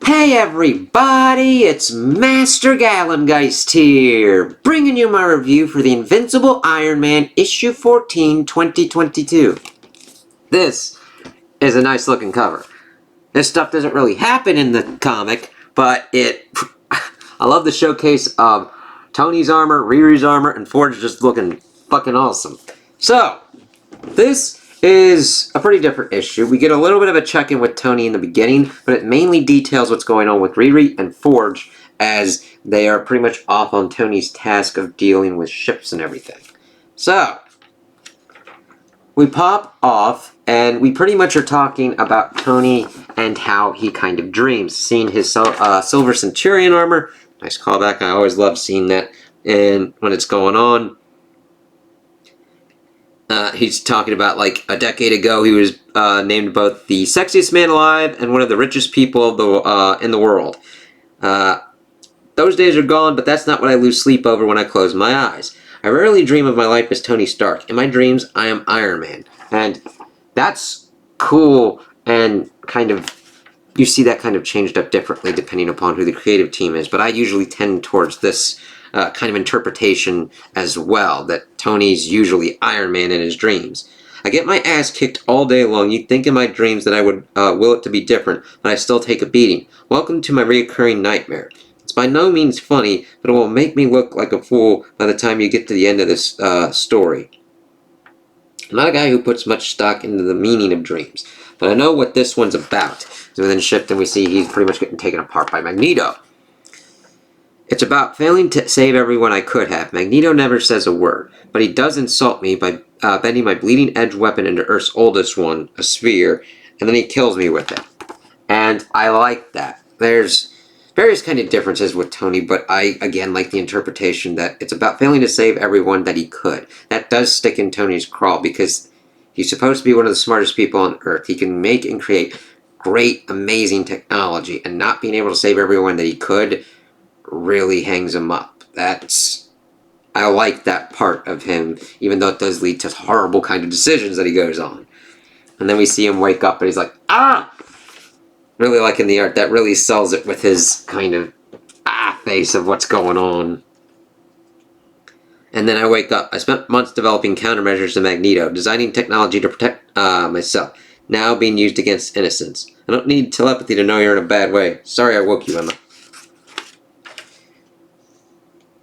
Hey everybody, it's Master Gallengeist here, bringing you my review for the Invincible Iron Man issue 14, 2022. This is a nice looking cover. This stuff doesn't really happen in the comic, but I love the showcase of Tony's armor, Riri's armor, and Forge just looking fucking awesome. So, this is a pretty different issue. We get a little bit of a check-in with Tony in the beginning, but it mainly details what's going on with Riri and Forge as they are pretty much off on Tony's task of dealing with ships and everything. So, we pop off and we pretty much are talking about Tony and how he kind of dreams. Seeing his Silver Centurion armor. Nice callback. I always love seeing that and when it's going on. He's talking about like a decade ago he was named both the sexiest man alive and one of the richest people of in the world. Those days are gone, but that's not what I lose sleep over when I close my eyes. I rarely dream of my life as Tony Stark. In my dreams, I am Iron Man. And that's cool, and kind of, you see that kind of changed up differently depending upon who the creative team is, but I usually tend towards this kind of interpretation as well, that Tony's usually Iron Man in his dreams. I get my ass kicked all day long. You'd think in my dreams that I would will it to be different, but I still take a beating. Welcome to my reoccurring nightmare. It's by no means funny, but it will make me look like a fool by the time you get to the end of this story. I'm not a guy who puts much stock into the meaning of dreams, but I know what this one's about. So then shift and we see he's pretty much getting taken apart by Magneto. It's about failing to save everyone I could have. Magneto never says a word, but he does insult me by bending my bleeding edge weapon into Earth's oldest one, a sphere, and then he kills me with it. And I like that. There's various kind of differences with Tony, but I, again, like the interpretation that it's about failing to save everyone that he could. That does stick in Tony's craw because he's supposed to be one of the smartest people on Earth. He can make and create great, amazing technology, and not being able to save everyone that he could really hangs him up. I like that part of him, even though it does lead to horrible kind of decisions that he goes on. And then we see him wake up and he's like, ah! Really liking the art. That really sells it with his kind of face of what's going on. And then I wake up. I spent months developing countermeasures to Magneto, designing technology to protect myself, now being used against innocents. I don't need telepathy to know you're in a bad way. Sorry I woke you, Emma.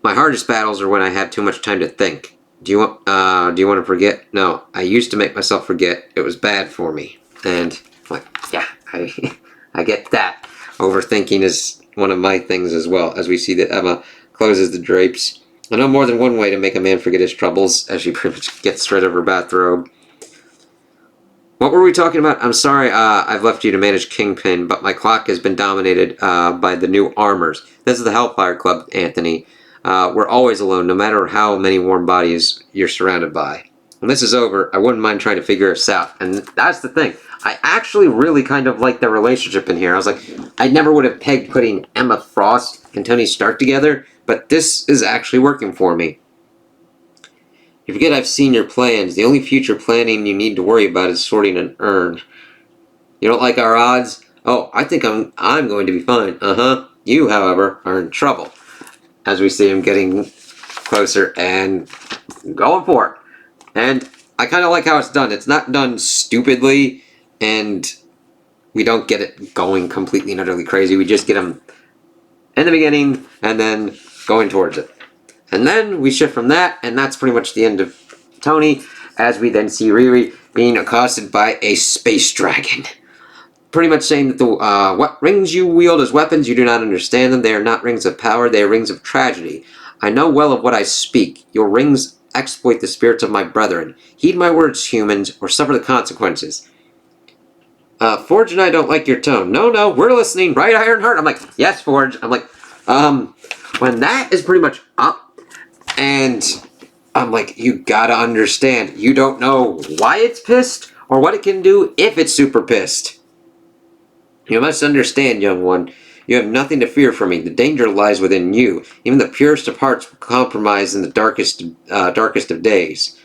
My hardest battles are when I have too much time to think. Do you want to forget? No, I used to make myself forget. It was bad for me. And I'm like, yeah, I get that. Overthinking is one of my things as well, as we see that Emma closes the drapes. I know more than one way to make a man forget his troubles, as she pretty much gets rid of her bathrobe. What were we talking about? I'm sorry, I've left you to manage Kingpin, but my clock has been dominated by the new armors. This is the Hellfire Club, Anthony. We're always alone, no matter how many warm bodies you're surrounded by. When this is over, I wouldn't mind trying to figure us out. And that's the thing. I actually really kind of like their relationship in here. I was like, I never would have pegged putting Emma Frost and Tony Stark together, but this is actually working for me. You forget I've seen your plans. The only future planning you need to worry about is sorting an urn. You don't like our odds? Oh, I think I'm going to be fine. Uh-huh. You, however, are in trouble. As we see him getting closer and going for it. And I kind of like how it's done. It's not done stupidly, and we don't get it going completely and utterly crazy. We just get him in the beginning and then going towards it. And then we shift from that, and that's pretty much the end of Tony, as we then see Riri being accosted by a space dragon. Pretty much saying that the what rings you wield as weapons, you do not understand them. They are not rings of power, they are rings of tragedy. I know well of what I speak. Your rings exploit the spirits of my brethren. Heed my words, humans, or suffer the consequences. Forge and I don't like your tone. No, we're listening, right, Ironheart? I'm like, yes, Forge. I'm like, when that is pretty much up, and I'm like, you gotta understand, you don't know why it's pissed, or what it can do if it's super pissed. You must understand, young one, you have nothing to fear from me. The danger lies within you. Even the purest of hearts will compromise in the darkest of days.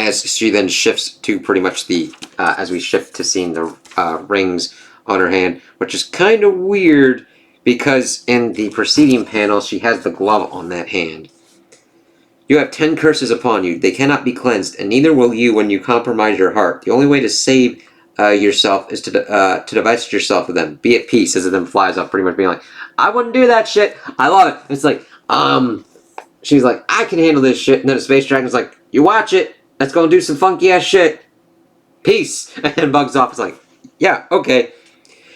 as she then shifts to pretty much the, as we shift to seeing the rings on her hand, which is kind of weird because in the preceding panel she has the glove on that hand. You have 10 curses upon you. They cannot be cleansed, and neither will you when you compromise your heart. The only way to save yourself is to divest yourself of them. Be at peace, as it then flies off, pretty much being like, I wouldn't do that shit. I love it. It's like, she's like, I can handle this shit. And then the space dragon's like, you watch it. Let's go and do some funky ass shit. Peace. And then bugs off. It's like, yeah, okay.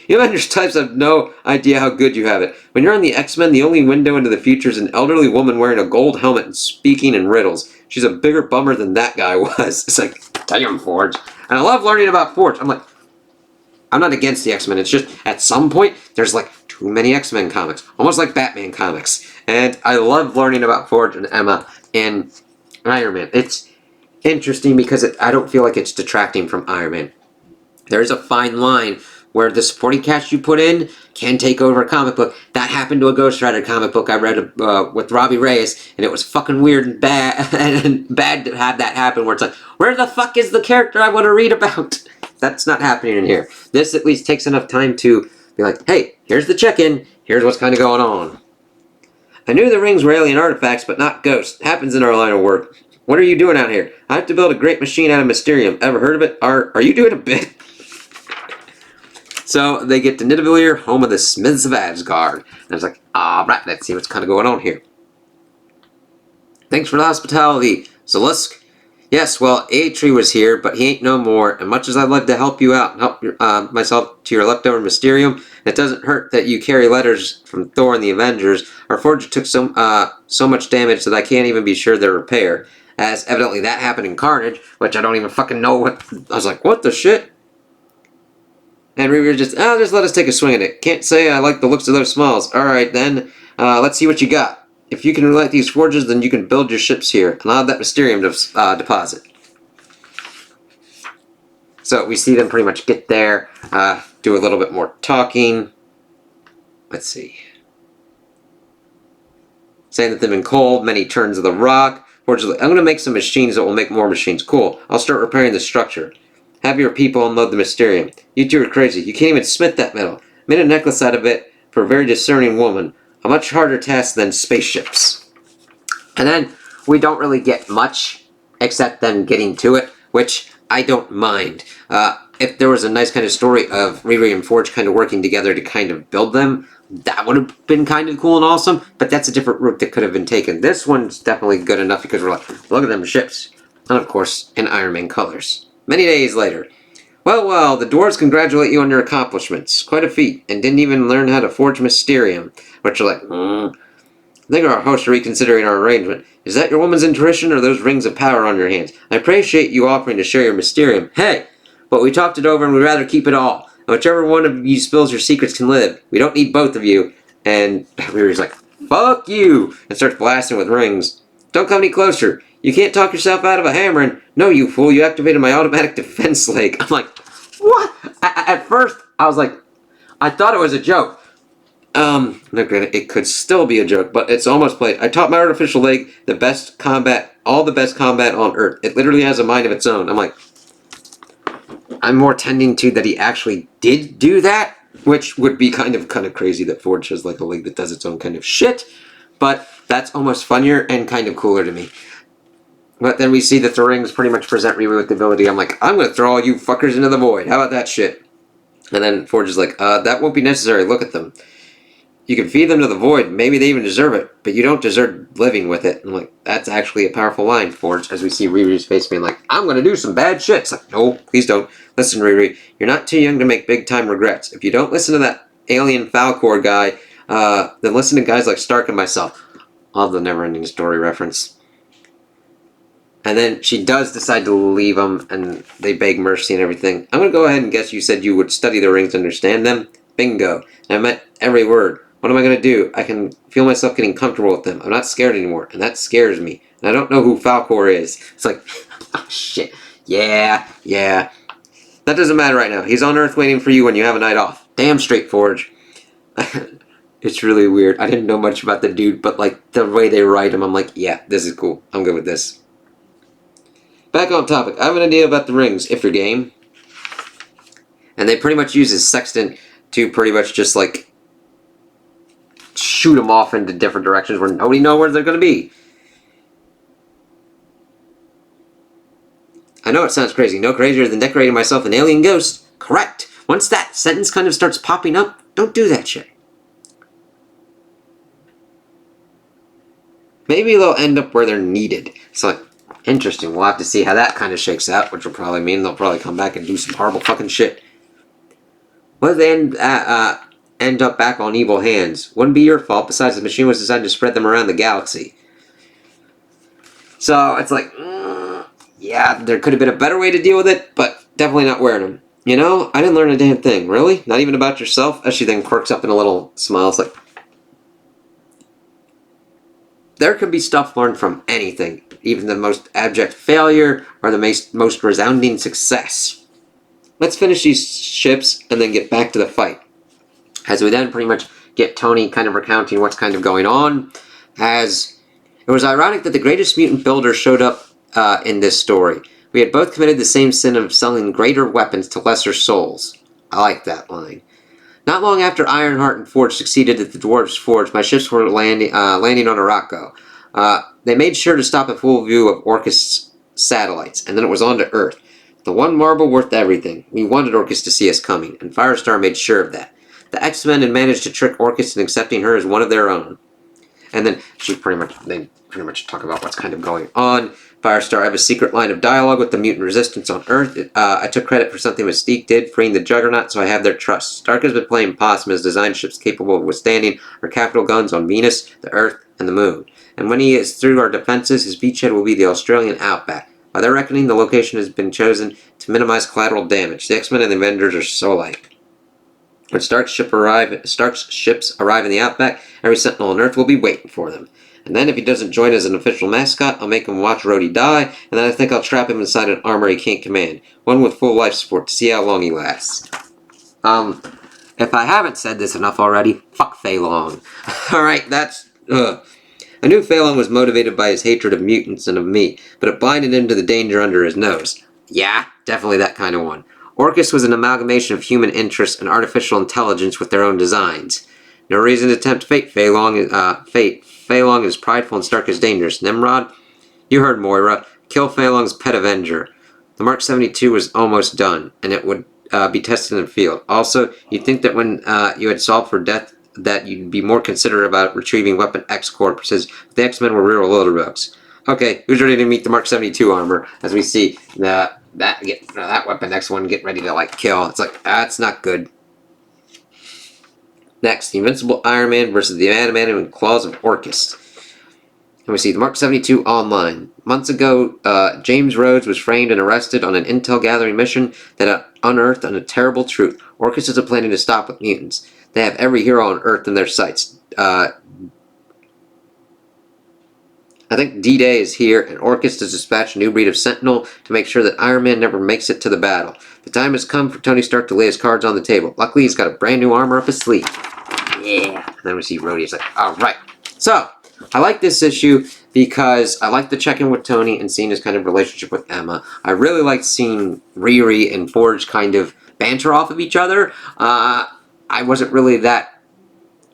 You Avengers types have no idea how good you have it. When you're on the X-Men, the only window into the future is an elderly woman wearing a gold helmet and speaking in riddles. She's a bigger bummer than that guy was. It's like, damn, Forge. And I love learning about Forge. I'm like, I'm not against the X-Men. It's just, at some point, there's like too many X-Men comics. Almost like Batman comics. And I love learning about Forge and Emma and Iron Man. It's interesting because I don't feel like it's detracting from Iron Man. There's a fine line where the supporting cast you put in can take over a comic book. That happened to a Ghost Rider comic book I read with Robbie Reyes, and it was fucking weird and bad, and bad to have that happen, where it's like, where the fuck is the character I want to read about? That's not happening in here. This at least takes enough time to be like, hey, here's the check-in, here's what's kind of going on. I knew the rings were alien artifacts, but not ghosts. Happens in our line of work. What are you doing out here? I have to build a great machine out of Mysterium. Ever heard of it? Are you doing a bit? So they get to Nidavellir, home of the Smiths of Asgard. And I was like, alright, let's see what's kind of going on here. Thanks for the hospitality, Zalusk. Yes, well, Atri was here, but he ain't no more. And much as I'd love to help you out and help myself to your leftover Mysterium, it doesn't hurt that you carry letters from Thor and the Avengers. Our forger took so much damage that I can't even be sure they're repaired. As evidently that happened in Carnage, which I don't even fucking know what... I was like, what the shit? And we were just let us take a swing at it. Can't say I like the looks of those smiles. Alright then, let's see what you got. If you can relate these forges, then you can build your ships here. And I'll have that Mysterium deposit. So we see them pretty much get there, do a little bit more talking. Let's see. Saying that they've been cold, many turns of the rock. Fortunately, I'm going to make some machines that will make more machines. Cool. I'll start repairing the structure. Have your people unload the Mysterium. You two are crazy. You can't even smith that metal. Made a necklace out of it for a very discerning woman. A much harder task than spaceships. And then we don't really get much except them getting to it, which I don't mind. If there was a nice kind of story of Riri and Forge kind of working together to kind of build them, that would have been kind of cool and awesome, but that's a different route that could have been taken. This one's definitely good enough because we're like, look at them ships. And of course, in Iron Man colors. Many days later. Well, the dwarves congratulate you on your accomplishments. Quite a feat, and didn't even learn how to forge Mysterium. Which are like, I think our hosts are reconsidering our arrangement. Is that your woman's intuition or those rings of power on your hands? I appreciate you offering to share your Mysterium. Hey, but we talked it over and we'd rather keep it all. And whichever one of you spills your secrets can live. We don't need both of you. And Riri's like, fuck you! And starts blasting with rings. Don't come any closer. You can't talk yourself out of a hammering. No, you fool, you activated my automatic defense leg. I'm like, what? At first, I was like, I thought it was a joke. It could still be a joke, but it's almost played. I taught my artificial leg the best combat, all the best combat on Earth. It literally has a mind of its own. I'm like, I'm more tending to that he actually did do that, which would be kind of crazy that Forge has like a leg that does its own kind of shit, but that's almost funnier and kind of cooler to me. But then we see that the rings pretty much present Riri with the ability. I'm like, I'm going to throw all you fuckers into the void. How about that shit? And then Forge is like, that won't be necessary. Look at them. You can feed them to the void. Maybe they even deserve it. But you don't deserve living with it. And I'm like, that's actually a powerful line, Forge. As we see Riri's face being like, I'm going to do some bad shit. It's like, no, please don't. Listen, Riri. You're not too young to make big time regrets. If you don't listen to that alien Falcor guy, then listen to guys like Stark and myself. I'll have the never-ending story reference. And then she does decide to leave them, and they beg mercy and everything. I'm going to go ahead and guess you said you would study the rings to understand them. Bingo. And I meant every word. What am I going to do? I can feel myself getting comfortable with them. I'm not scared anymore, and that scares me. And I don't know who Falcor is. It's like, oh, shit. Yeah. That doesn't matter right now. He's on Earth waiting for you when you have a night off. Damn straight, Forge. It's really weird. I didn't know much about the dude, but like the way they write him, I'm like, yeah, this is cool. I'm good with this. back on topic. I have an idea about the rings, if you're game. And they pretty much use his sextant to pretty much just, like, shoot them off into different directions where nobody knows where they're going to be. I know it sounds crazy. No crazier than decorating myself an alien ghost. Correct. Once that sentence kind of starts popping up, don't do that shit. Maybe they'll end up where they're needed. So, interesting. We'll have to see how that kind of shakes out, which will probably mean they'll probably come back and do some horrible fucking shit. What if they end up back on evil hands? Wouldn't be your fault, besides the machine was designed to spread them around the galaxy. So, it's like, yeah, there could have been a better way to deal with it, but definitely not wearing them. You know, I didn't learn a damn thing. Really? Not even about yourself? As she then quirks up in a little smile. It's like, there could be stuff learned from anything. Even the most abject failure or the most resounding success. Let's finish these ships and then get back to the fight. As we then pretty much get Tony kind of recounting what's kind of going on. As it was ironic that the greatest mutant builder showed up in this story. We had both committed the same sin of selling greater weapons to lesser souls. I like that line. Not long after Ironheart and Forge succeeded at the Dwarves' Forge, my ships were landing on Araco. They made sure to stop at full view of Orcus' satellites, and then it was on to Earth. The one marble worth everything. We wanted Orcus to see us coming, and Firestar made sure of that. The X-Men had managed to trick Orcus into accepting her as one of their own. And then they pretty much talk about what's kind of going on. Firestar, I have a secret line of dialogue with the mutant resistance on Earth. I took credit for something Mystique did, freeing the Juggernaut, so I have their trust. Stark has been playing possum, has designed ships capable of withstanding our capital guns on Venus, the Earth, and the Moon. And when he is through our defenses, his beachhead will be the Australian outback. By their reckoning, the location has been chosen to minimize collateral damage. The X-Men and the Avengers are so alike. When Stark's ships arrive in the outback, every Sentinel on Earth will be waiting for them. And then if he doesn't join as an official mascot, I'll make him watch Rhodey die, and then I think I'll trap him inside an armor he can't command. One with full life support to see how long he lasts. If I haven't said this enough already, fuck Fei Long. Alright, that's... I knew Fei Long was motivated by his hatred of mutants and of me, but it blinded him to the danger under his nose. Yeah, definitely that kind of one. Orcus was an amalgamation of human interests and artificial intelligence with their own designs. No reason to tempt fate. Fei Long is prideful and Stark is dangerous. Nimrod, you heard Moira. Kill Fei Long's pet Avenger. The Mark 72 was almost done, and it would be tested in the field. Also, you'd think that when you had solved for death, that you'd be more considerate about retrieving Weapon X corpses. The X-Men were real little bugs. Okay, who's ready to meet the Mark 72 armor? As we see that Weapon X one get ready to like kill. It's like, that's not good. Next, the Invincible Iron Man versus the Adamantium Claws of Orcus. And we see the Mark 72 online. Months ago, James Rhodes was framed and arrested on an intel gathering mission that unearthed a terrible truth. Orcus isn't planning to stop with mutants. They have every hero on Earth in their sights. I think D-Day is here, and Orcus has dispatched a new breed of Sentinel to make sure that Iron Man never makes it to the battle. The time has come for Tony Stark to lay his cards on the table. Luckily, he's got a brand new armor up his sleeve. Yeah. And then we see Rhodey. It's like, alright. So, I like this issue because I like the check-in with Tony and seeing his kind of relationship with Emma. I really like seeing Riri and Forge kind of banter off of each other. I wasn't really that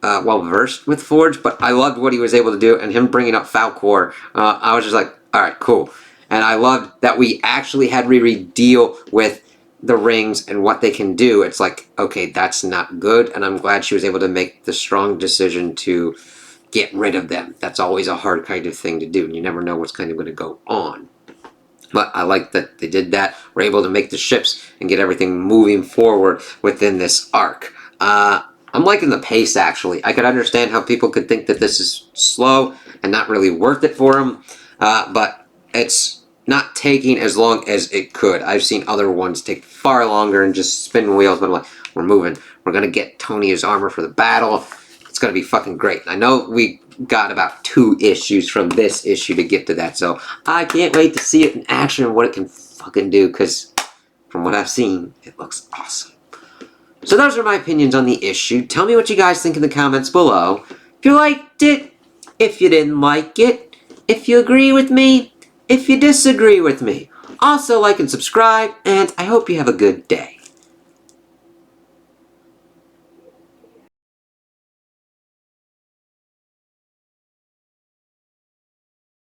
well-versed with Forge, but I loved what he was able to do, and him bringing up Falcor, I was just like, alright, cool. And I loved that we actually had Riri deal with the rings and what they can do. It's like, okay, that's not good, and I'm glad she was able to make the strong decision to get rid of them. That's always a hard kind of thing to do, and you never know what's kind of going to go on. But I like that they did that. We're able to make the ships and get everything moving forward within this arc. I'm liking the pace, actually. I could understand how people could think that this is slow and not really worth it for them, but it's not taking as long as it could. I've seen other ones take far longer and just spin wheels, but I'm like, we're moving. We're going to get Tony his armor for the battle. It's going to be fucking great. I know we got about 2 issues from this issue to get to that, so I can't wait to see it in action and what it can fucking do, because from what I've seen, it looks awesome. So those are my opinions on the issue. Tell me what you guys think in the comments below. If you liked it, if you didn't like it, if you agree with me, if you disagree with me. Also like and subscribe, and I hope you have a good day.